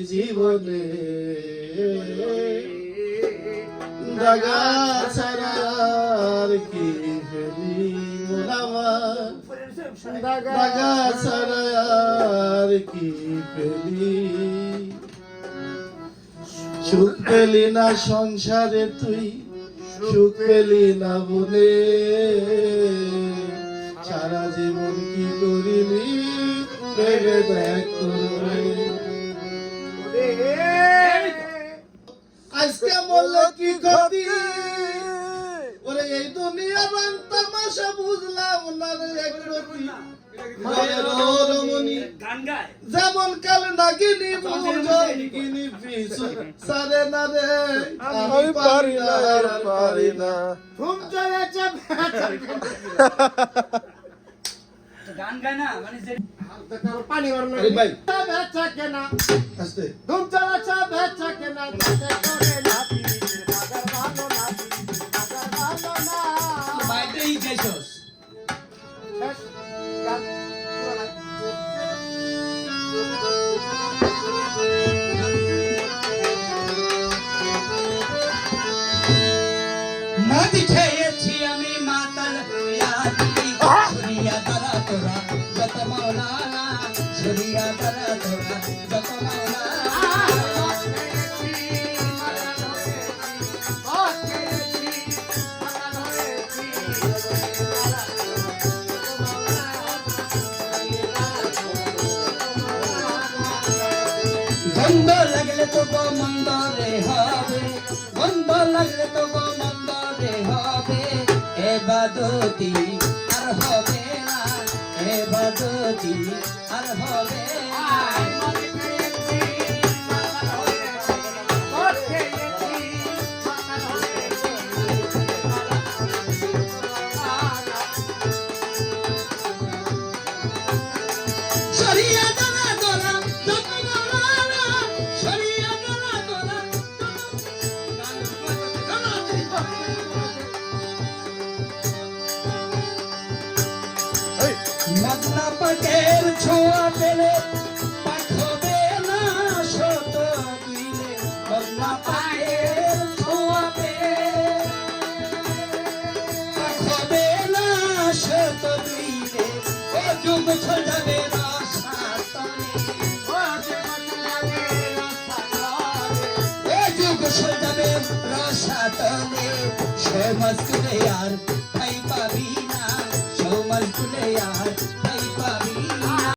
জীবনে দাগা ছাড়া আর কি ফেলি মোলামার দাগা ছাড়া আর কি ফেলি সুখ পেলি না সংসারে তুই সুখ পেলি না বলে সারা জীবন কি করিলি ভেবে দেখ করে আজকে বললো কি ক্ষতি ওরে এই দুনিয়ার তামাশা বুঝলাম না রে একরতি মায়ের রমণী যেমন কাল নাগিনী বুঝন গিনি পিছু সারে না রে আমি পারি না পারি না ঘুম চলেছে গান গায় না মানে যে পানি ওরনা আরে ভাই বেচা কেনা আস্তে ঘুম চলেছে বেচা কেনা তাতে করে নাতি বাজার ভালো নাতি বাজার ভালো না বাইতেই গেছস শেষ গান নদী খেয়েছি আমি মাতাল হইয়া ছড়িয়া তারা তোরা যত মাওলানা ছড়িয়া তারা তোরা যত মাওলানা গন্ধ লাগলে তো গো মন্দ রে হবে গন্ধ লাগলে তো গো মন্দ রে হবে এবাদতি আর হবে না এবাদতি আর হবে শরিয়া দরা দরা যত মাওলানা শরিয়া দরা দরা মদনা পাকের ছোঁয়া পেলে পাক হবে না শত দুইলে মদনা পাকের ছোঁয়া পেলে পাক হবে না শত দুইলে ও যুগ ছল যাবে রাসাতনে ও যুগ ছল যাবে রাসাতনে সে মস্কুলে यार খাই পাবি না সে মস্কুলে यार